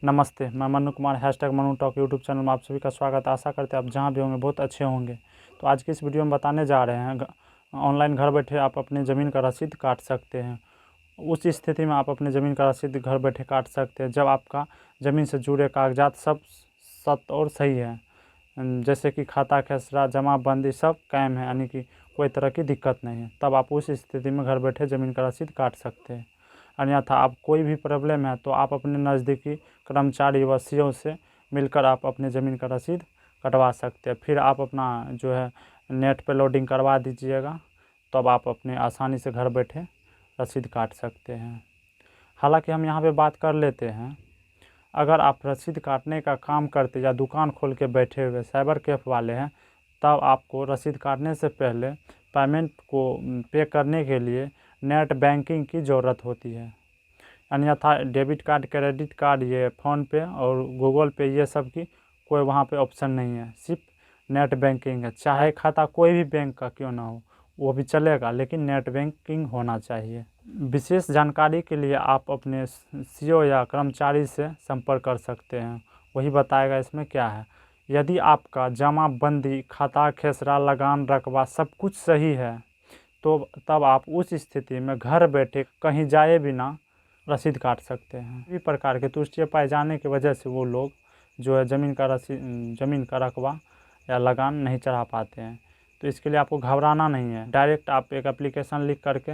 नमस्ते, मैं Manu Kumar #Manu talk YouTube channel में आप सभी का स्वागत है। आशा करते हैं आप जहाँ भी होंगे बहुत अच्छे होंगे। तो आज की इस वीडियो में बताने जा रहे हैं ऑनलाइन घर बैठे आप अपनी ज़मीन का रसीद काट सकते हैं। उस स्थिति में आप अपनी ज़मीन का रसीद घर बैठे काट सकते हैं जब आपका ज़मीन से जुड़े कागजात सब सत और सही है, जैसे कि खाता खेसरा जमाबंदी सब कायम है, यानी कि कोई तरह की दिक्कत नहीं है। तब आप उस स्थिति में घर बैठे ज़मीन का रसीद काट सकते हैं। अन्यथा आप कोई भी प्रॉब्लम है तो आप अपने नज़दीकी कर्मचारी व सीओ से मिलकर आप अपने ज़मीन का रसीद कटवा सकते हैं। फिर आप अपना जो है नेट पे लोडिंग करवा दीजिएगा, तब आप अपने आसानी से घर बैठे रसीद काट सकते हैं। हालांकि हम यहाँ पे बात कर लेते हैं, अगर आप रसीद काटने का काम करते या दुकान खोल के बैठे हुए साइबर कैफ़े वाले हैं, तब आपको रसीद काटने से पहले पेमेंट को पे करने के लिए नेट बैंकिंग की ज़रूरत होती है। अन्यथा डेबिट कार्ड, क्रेडिट कार्ड, ये फ़ोनपे और गूगल पे ये सब की कोई वहाँ पे ऑप्शन नहीं है, सिर्फ नेट बैंकिंग है। चाहे खाता कोई भी बैंक का क्यों ना हो वो भी चलेगा, लेकिन नेट बैंकिंग होना चाहिए। विशेष जानकारी के लिए आप अपने सीओ या कर्मचारी से संपर्क कर सकते हैं, वही बताएगा इसमें क्या है। यदि आपका जमाबंदी, खाता खेसरा, लगान, रकबा सब कुछ सही है तो तब आप उस स्थिति में घर बैठे कहीं जाए बिना रसीद काट सकते हैं। सभी प्रकार के त्रुटियां पाए जाने की वजह से वो लोग जो है ज़मीन का रकबा या लगान नहीं चढ़ा पाते हैं। तो इसके लिए आपको घबराना नहीं है। डायरेक्ट आप एक एप्लीकेशन लिख करके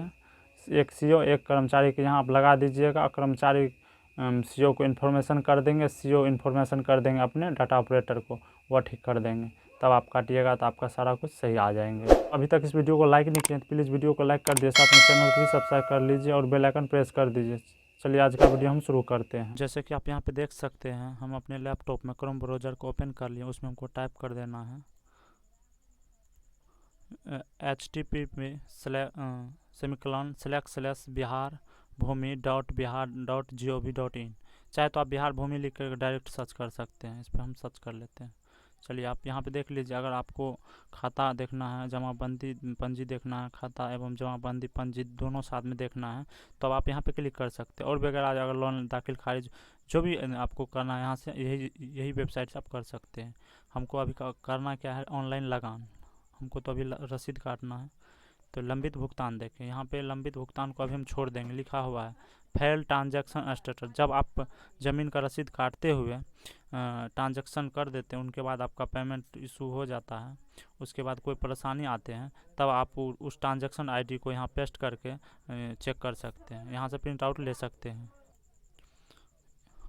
एक सीओ एक कर्मचारी के यहाँ आप लगा दीजिएगा। कर्मचारी सीओ को इन्फॉर्मेशन कर देंगे, सीओ इन्फॉर्मेशन कर देंगे अपने डाटा ऑपरेटर को, वह ठीक कर देंगे। तब आप काटिएगा तो आपका सारा कुछ सही आ जाएंगे। अभी तक इस वीडियो को लाइक नहीं किया तो प्लीज़ वीडियो को लाइक कर दिए, साथ में चैनल को भी सब्सक्राइब कर लीजिए और बेल आइकन प्रेस कर दीजिए। चलिए आज का वीडियो हम शुरू करते हैं। जैसे कि आप यहाँ पे देख सकते हैं, हम अपने लैपटॉप में क्रोम ब्राउज़र को ओपन कर लिए। उसमें हमको टाइप कर देना है http://biharbhumi.bihar.gov.in। चाहे तो आप बिहार भूमि लिख कर डायरेक्ट सर्च कर सकते हैं। इस पर हम सर्च कर लेते हैं। चलिए आप यहाँ पे देख लीजिए, अगर आपको खाता देखना है, जमाबंदी पंजी देखना है, खाता एवं जमाबंदी पंजी दोनों साथ में देखना है, तो आप यहाँ पे क्लिक कर सकते हैं। और भी अगर लोन दाखिल खारिज जो भी आपको करना है, यहाँ से यही वेबसाइट से आप कर सकते हैं। हमको अभी करना क्या है, ऑनलाइन लगान। हमको तो अभी रसीद काटना है, तो लंबित भुगतान देखें। यहाँ पे लंबित भुगतान को अभी हम छोड़ देंगे, लिखा हुआ है फेल ट्रांजैक्शन स्टेटस। जब आप ज़मीन का रसीद काटते हुए ट्रांजैक्शन कर देते हैं, उनके बाद आपका पेमेंट इशू हो जाता है, उसके बाद कोई परेशानी आते हैं, तब आप उस ट्रांजैक्शन आईडी को यहाँ पेस्ट करके चेक कर सकते हैं। यहाँ से प्रिंट आउट ले सकते हैं।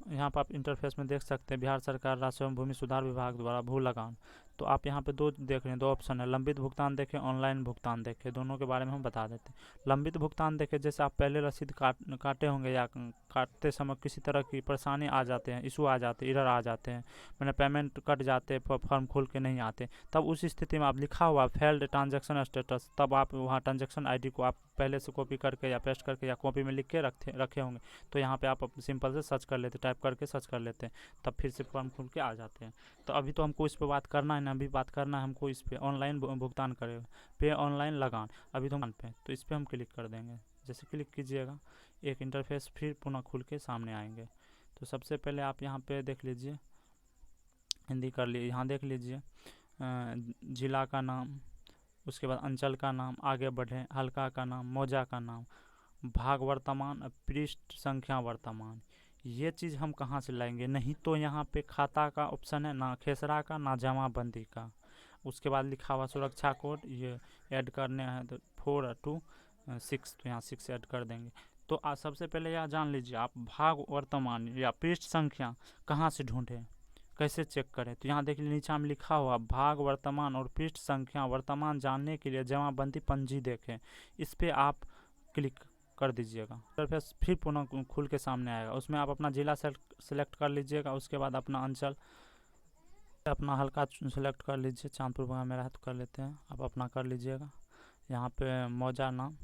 यहाँ पर आप इंटरफेस में देख सकते हैं बिहार सरकार राजस्व एवं भूमि सुधार विभाग द्वारा भू लगान। तो आप यहाँ पे दो देख रहे हैं, दो ऑप्शन है, लंबित भुगतान देखें, ऑनलाइन भुगतान देखें। दोनों के बारे में हम बता देते हैं। लंबित भुगतान देखें, जैसे आप पहले रसीद काटे होंगे या काटते समय किसी तरह की परेशानी आ जाते हैं, इशू आ जाते हैं, एरर आ जाते हैं, मैंने पेमेंट कट जाते हैं, फॉर्म खोल के नहीं आते, तब उस स्थिति में आप लिखा हुआ फेल्ड ट्रांजेक्शन स्टेटस, तब आप वहाँ ट्रांजेक्शन आई को आप पहले से कॉपी करके या पेस्ट करके या कॉपी में लिख के रखे होंगे, तो यहाँ पे आप सिंपल से सर्च कर लेते, टाइप करके सर्च कर लेते हैं, तब फिर से फॉर्म खुल के आ जाते हैं। तो अभी तो हमको इस पर बात करना है ना, अभी बात करना है हमको इस पर ऑनलाइन भुगतान करेगा, पे ऑनलाइन लगान। अभी तो पे, तो इस पर हम क्लिक कर देंगे। जैसे क्लिक कीजिएगा, एक इंटरफेस फिर पुनः खुल के सामने आएंगे। तो सबसे पहले आप यहाँ पे देख लीजिए, हिंदी कर लिए, यहाँ देख लीजिए जिला का नाम, उसके बाद अंचल का नाम, आगे बढ़ें, हल्का का नाम, मौजा का नाम, भाग वर्तमान, पृष्ठ संख्या वर्तमान। ये चीज़ हम कहाँ से लाएंगे? नहीं तो यहाँ पे खाता का ऑप्शन है, ना खेसरा का ना जमाबंदी का। उसके बाद लिखा हुआ सुरक्षा कोड, ये ऐड करने हैं तो 4 to 6, तो यहाँ 6 ऐड कर देंगे। तो सबसे पहले यह जान लीजिए आप भाग वर्तमान या पृष्ठ संख्या कहाँ से ढूंढें, कैसे चेक करें। तो यहाँ देख लीजिए नीचे में लिखा हुआ भाग वर्तमान और पृष्ठ संख्या वर्तमान जानने के लिए जमाबंदी पंजी देखें, इस पर आप क्लिक कर दीजिएगा। इंटरफेस फिर पुनः खुल के सामने आएगा। उसमें आप अपना जिला सेलेक्ट कर लीजिएगा, उसके बाद अपना अंचल, अपना हल्का सेलेक्ट कर लीजिए, चांदपुर मेरा है तो कर लेते हैं, आप अपना कर लीजिएगा। यहाँ पे मौजा नाम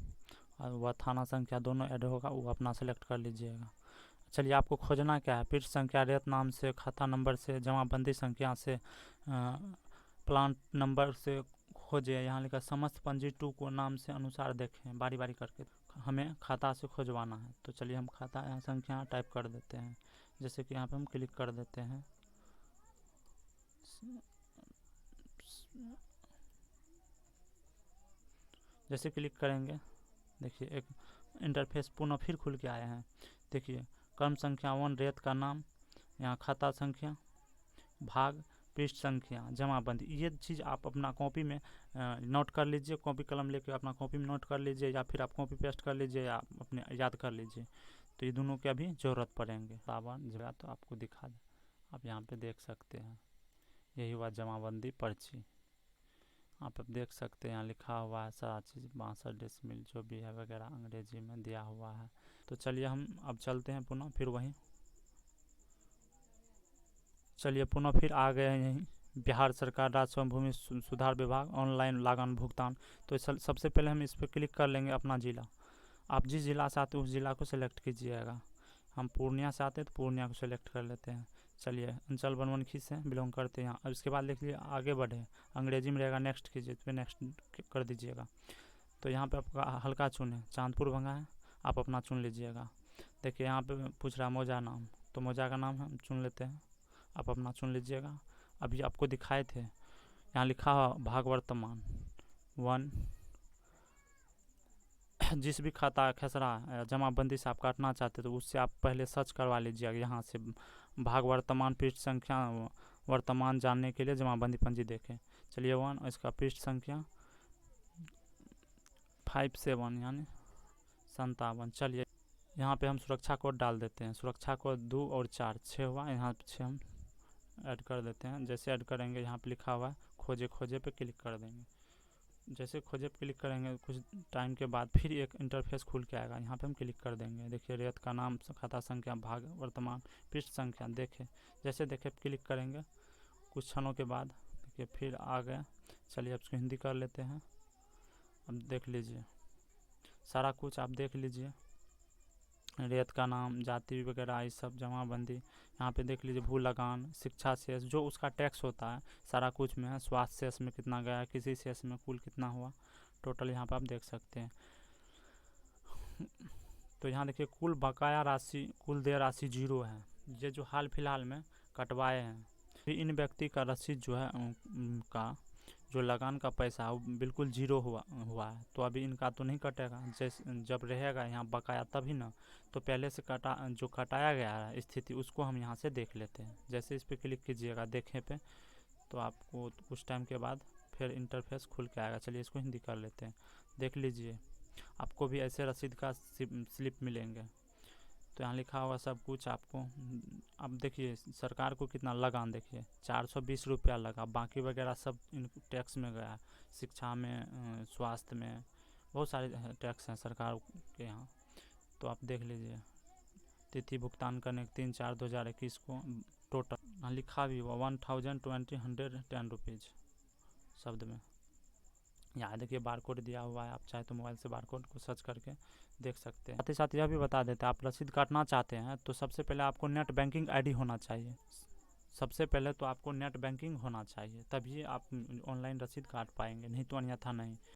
और वह थाना संख्या दोनों ऐड होगा, वो अपना सेलेक्ट कर लीजिएगा। चलिए आपको खोजना क्या है, पृष्ठ संख्या रेत नाम से, खाता नंबर से, जमाबंदी संख्या से, प्लांट नंबर से खोजिए। यहाँ लिखा समस्त पंजी 2 को नाम से अनुसार देखें, बारी बारी करके हमें खाता से खोजवाना है। तो चलिए हम खाता संख्या टाइप कर देते हैं, जैसे कि यहाँ पे हम क्लिक कर देते हैं। जैसे क्लिक करेंगे देखिए एक इंटरफेस पुनः फिर खुल के आए हैं। देखिए क्रम संख्या 1, रेत का नाम, यहाँ खाता संख्या, भाग, पृष्ठ संख्या, जमाबंदी। ये चीज़ आप अपना कॉपी में नोट कर लीजिए, कॉपी कलम लेके अपना कॉपी में नोट कर लीजिए, या फिर आप कॉपी पेस्ट कर लीजिए, या अपने याद कर लीजिए। तो ये दोनों की अभी ज़रूरत पड़ेंगे। सावन जगह तो आपको दिखा दें, आप यहाँ पे देख सकते हैं, यही हुआ जमाबंदी पर्ची। आप अब देख सकते हैं यहाँ लिखा हुआ है सारा चीज़, 62 डेसिमल जो भी है वगैरह अंग्रेजी में दिया हुआ है। तो चलिए हम अब चलते हैं पुनः फिर वहीं, चलिए पुनः फिर आ गए हैं यहीं बिहार सरकार राजस्व एवं भूमि सुधार विभाग ऑनलाइन लागत भुगतान। तो सबसे पहले हम इस पर क्लिक कर लेंगे अपना ज़िला। आप जिस ज़िला से आते हैं उस ज़िला को सिलेक्ट कीजिएगा। हम पूर्णिया से आते हैं तो पूर्णिया को सिलेक्ट कर लेते हैं। चलिए अंचल बनमनखी से बिलोंग करते हैं। अब इसके बाद देखिए आगे बढ़े, अंग्रेजी में रहेगा नेक्स्ट कीजिए, तो नेक्स्ट कर दीजिएगा। तो यहाँ पे आपका हल्का चुने, चांदपुर भंगा है, आप अपना चुन लीजिएगा। देखिए यहाँ पे पूछ रहा है मौजा नाम, तो मौजा का नाम हम चुन लेते हैं, आप अपना चुन लीजिएगा। अभी आपको दिखाए थे यहाँ लिखा भाग वर्तमान 1। जिस भी खाता खसरा जमाबंदी से आप काटना चाहते तो उससे आप पहले सर्च करवा लीजिएगा यहाँ से, भाग वर्तमान पृष्ठ संख्या वर्तमान जानने के लिए जमाबंदी पंजी देखें। चलिए 1, इसका पृष्ठ संख्या 57 यानी 57। चलिए यहाँ पे हम सुरक्षा कोड डाल देते हैं, सुरक्षा कोड 2 और 4, 6 हुआ, यहाँ पे 6 हम ऐड कर देते हैं। जैसे ऐड करेंगे यहाँ पे लिखा हुआ है खोजे पे क्लिक कर देंगे। जैसे खोजे पे क्लिक करेंगे कुछ टाइम के बाद फिर एक इंटरफेस खुल के आएगा, यहाँ पे हम क्लिक कर देंगे। देखिए रेत का नाम, खाता संख्या, भाग वर्तमान, पृष्ठ संख्या देखे। जैसे देखे क्लिक करेंगे कुछ क्षणों के बाद देखिए फिर आ गए। चलिए अब इसको हिंदी कर लेते हैं। अब देख लीजिए सारा कुछ, आप देख लीजिए रेत का नाम, जाति वगैरह ये सब, जमाबंदी। यहाँ पे देख लीजिए भू लगान, शिक्षा शेष जो उसका टैक्स होता है सारा कुछ में है। स्वास्थ्य शेष में कितना गया, किसी शेष में कुल कितना हुआ, टोटल यहाँ पे आप देख सकते हैं। तो यहाँ देखिए कुल बकाया राशि, कुल देय राशि 0 है। ये जो हाल फिलहाल में कटवाए हैं, इन व्यक्ति का रसीद जो है उनका जो लगान का पैसा वो बिल्कुल 0 हुआ है। तो अभी इनका तो नहीं कटेगा, जैसे जब रहेगा यहाँ बकाया तभी ना। तो पहले से जो कटाया गया है स्थिति उसको हम यहाँ से देख लेते हैं। जैसे इस पर क्लिक कीजिएगा देखें पे, तो आपको कुछ टाइम के बाद फिर इंटरफेस खुल के आएगा। चलिए इसको हिंदी कर लेते हैं। देख लीजिए आपको भी ऐसे रसीद का स्लिप मिलेंगे। तो यहाँ लिखा हुआ सब कुछ आपको। अब देखिए सरकार को कितना लगान, देखिए 420 रुपया लगा, बाकी वगैरह सब इन टैक्स में गया, शिक्षा में, स्वास्थ्य में, बहुत सारे टैक्स हैं सरकार के यहाँ। तो आप देख लीजिए तिथि भुगतान करने के 3/4/2021 को टोटल यहाँ लिखा भी हुआ 1,110 रुपीज़ शब्द में। यहाँ देखिए बारकोड दिया हुआ है, आप चाहे तो मोबाइल से बारकोड को सर्च करके देख सकते हैं। साथ ही साथ यह भी बता देते हैं, आप रसीद काटना चाहते हैं तो सबसे पहले आपको नेट बैंकिंग आईडी होना चाहिए। सबसे पहले तो आपको नेट बैंकिंग होना चाहिए, तभी आप ऑनलाइन रसीद काट पाएंगे, नहीं तो अन्यथा नहीं।